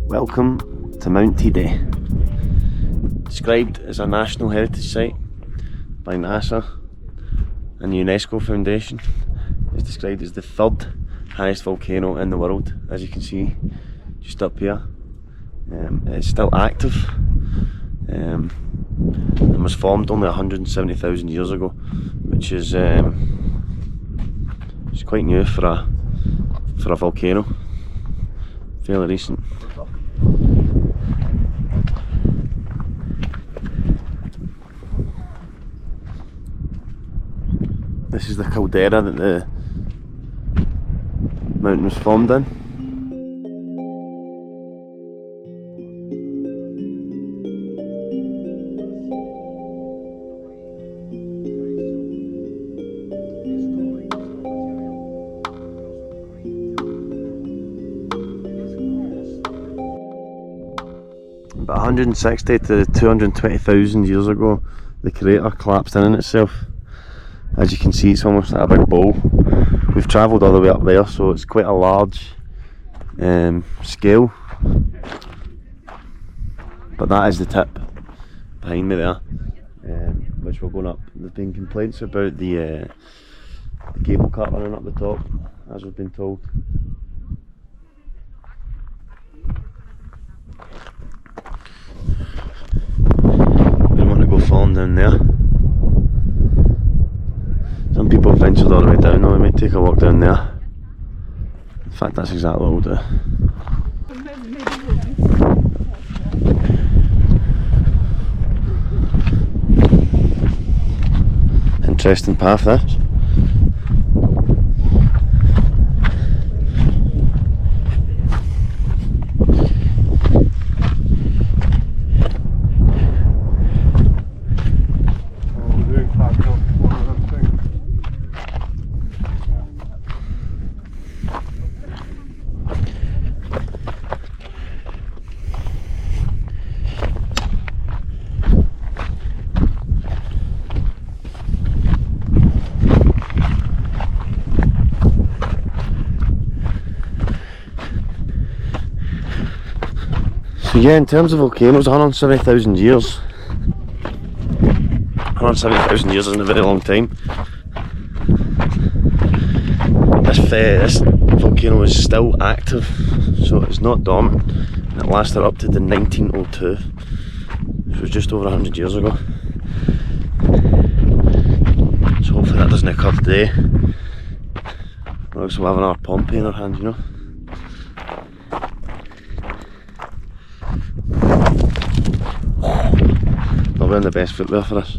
Welcome to Mount Tiede, described as a National Heritage Site by NASA and the UNESCO Foundation. It's described as the third highest volcano in the world, as you can see just up here. It's still active and was formed only 170,000 years ago, which is it's quite new for a volcano, fairly recent. This is the caldera that the mountain was formed in. About 160 to 220,000 years ago, the crater collapsed in itself. As you can see, it's almost like a big bowl. We've travelled all the way up there, so it's quite a large scale. But that is the tip behind me there, which we're going up. There's been complaints about the cable car running up the top, as we've been told. We want to go falling down there. Some people have ventured all the way down, though. We might take a walk down there. In fact, that's exactly what we'll do. Interesting path, this. So yeah, in terms of volcanoes, 170,000 years. 170,000 years isn't a very long time. This volcano is still active, so it's not dormant. It lasted up to the 1902, which was just over 100 years ago. So hopefully that doesn't occur today. Or else we'll have another Pompeii in our hand, you know. Not wearing the best footwear for this.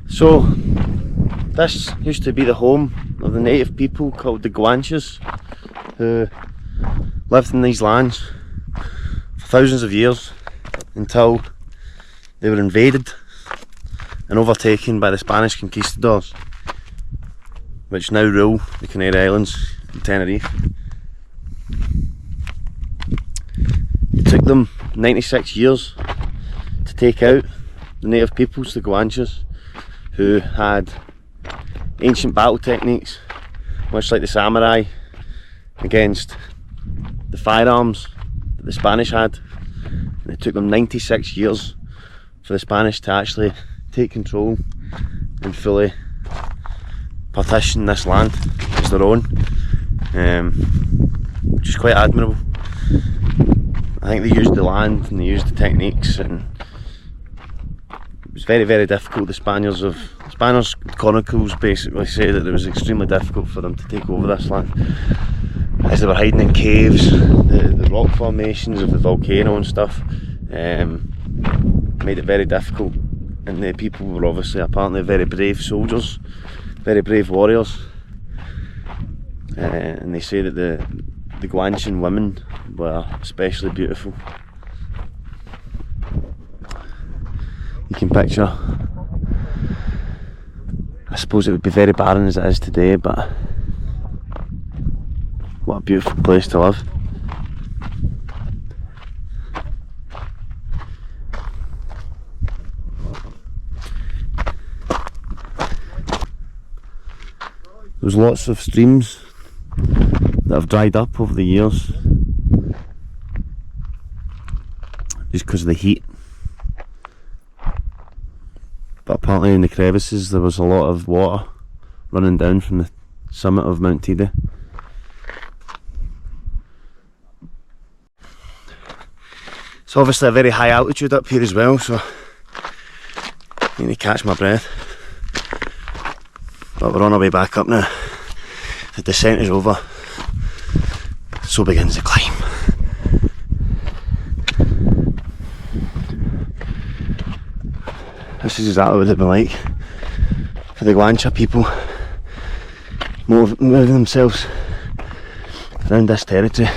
So, this used to be the home of the native people called the Guanches, who lived in these lands for thousands of years until they were invaded and overtaken by the Spanish conquistadors, which now rule the Canary Islands and Tenerife. It took them 96 years to take out the native peoples, the Guanches, who had ancient battle techniques, much like the samurai, against the firearms that the Spanish had. And it took them 96 years for the Spanish to actually take control and fully partition this land as their own, which is quite admirable. I think they used the land and they used the techniques, and it was very, very difficult. The Spanish chronicles basically say that it was extremely difficult for them to take over this land, as they were hiding in caves. The rock formations of the volcano and stuff made it very difficult, and the people were obviously apparently very brave soldiers, very brave warriors, and they say that the Guanchen women were especially beautiful. breathtaking picture. I suppose it would be very barren as it is today, but what a beautiful place to live. There's lots of streams that have dried up over the years just because of the heat, but apparently in the crevices there was a lot of water running down from the summit of Mount Tiede. It's obviously a very high altitude up here as well, so I need to catch my breath. But we're on our way back up now. The descent is over, so begins the climb. This is exactly what it'd be like for the Guanche people moving themselves around this territory.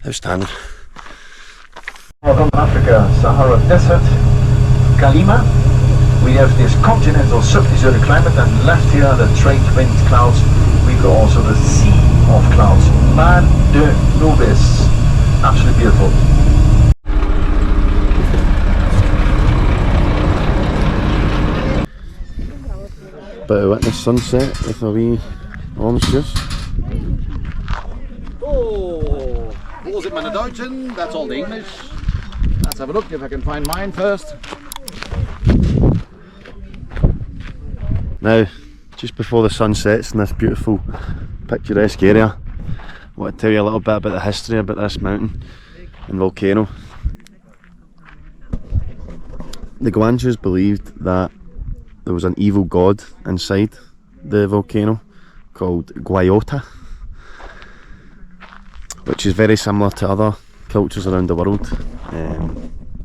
Outstanding. Northern Africa, Sahara Desert, Kalima. We have this continental sub-desert climate, and left here the trade wind clouds. We've got also the sea of clouds. Mar de Nubes. Absolutely beautiful. Bit of witness sunset with a wee orange juice. Oh, was it Manadoughton? That's all the English. Let's have a look if I can find mine first. Now, just before the sun sets in this beautiful picturesque area, I want to tell you a little bit about the history about this mountain and volcano. The Guanches believed that there was an evil god inside the volcano called Guayota, which is very similar to other cultures around the world,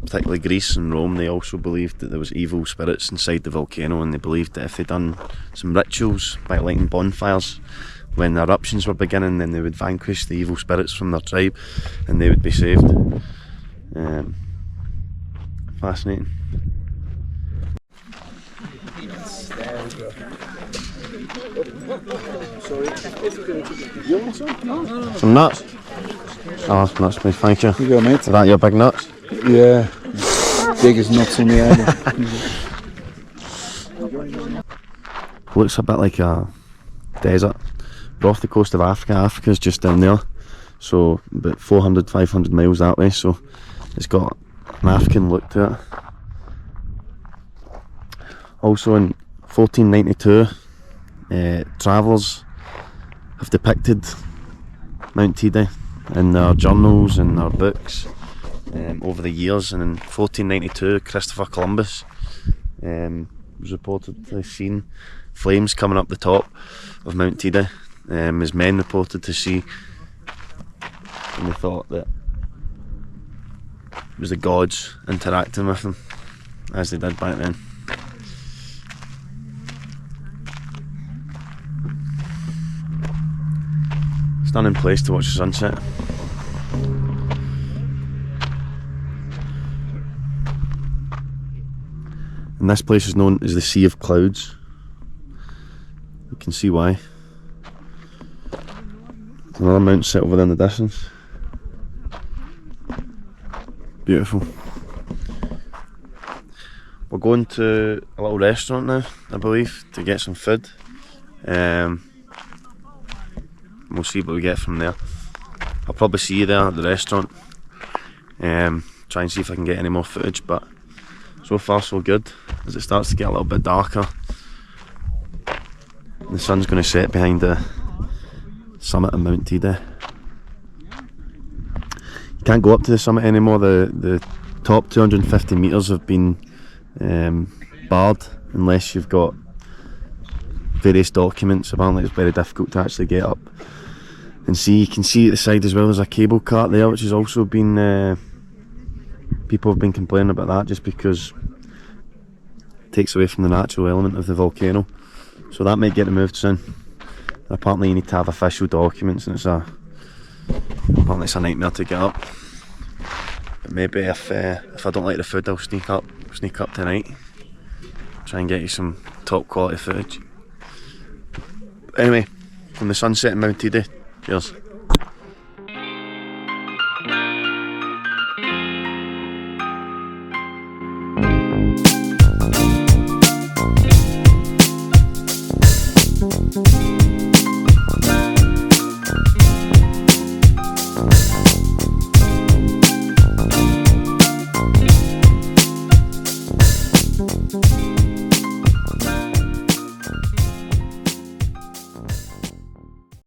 particularly Greece and Rome. They also believed that there was evil spirits inside the volcano, and they believed that if they'd done some rituals by lighting bonfires when the eruptions were beginning, then they would vanquish the evil spirits from their tribe and they would be saved. Fascinating. Some nuts? Oh, that's nuts, please, thank you. You go, mate. Is that your big nuts? Yeah, biggest nuts in the area. Looks a bit like a desert. We're off the coast of Africa. Africa's just down there, so about 400-500 miles that way, so it's got an African look to it. Also in 1492, travellers have depicted Mount Teide in their journals and their books over the years, and in 1492 Christopher Columbus was reportedly seen flames coming up the top of Mount Teide. His men reported to see, and they thought that it was the gods interacting with them, as they did back then. Stunning place to watch the sunset. And this place is known as the Sea of Clouds. You can see why. Another mountain set over there in the distance. Beautiful. We're going to a little restaurant now, I believe, to get some food. We'll see what we get from there. I'll probably see you there at the restaurant. Try and see if I can get any more footage, but so far so good. As it starts to get a little bit darker, the sun's going to set behind the summit of Mount Teide. You can't go up to the summit anymore. The top 250 metres have been barred unless you've got various documents. Apparently it's very difficult to actually get up and see. You can see at the side as well there's a cable cart there, which has also been people have been complaining about that, just because it takes away from the natural element of the volcano, so that might get removed soon. Apparently you need to have official documents, and apparently it's a nightmare to get up. But maybe if I don't like the food, I'll sneak up tonight. Try and get you some top quality footage. Anyway, from the sunset in Mount Tiede, cheers.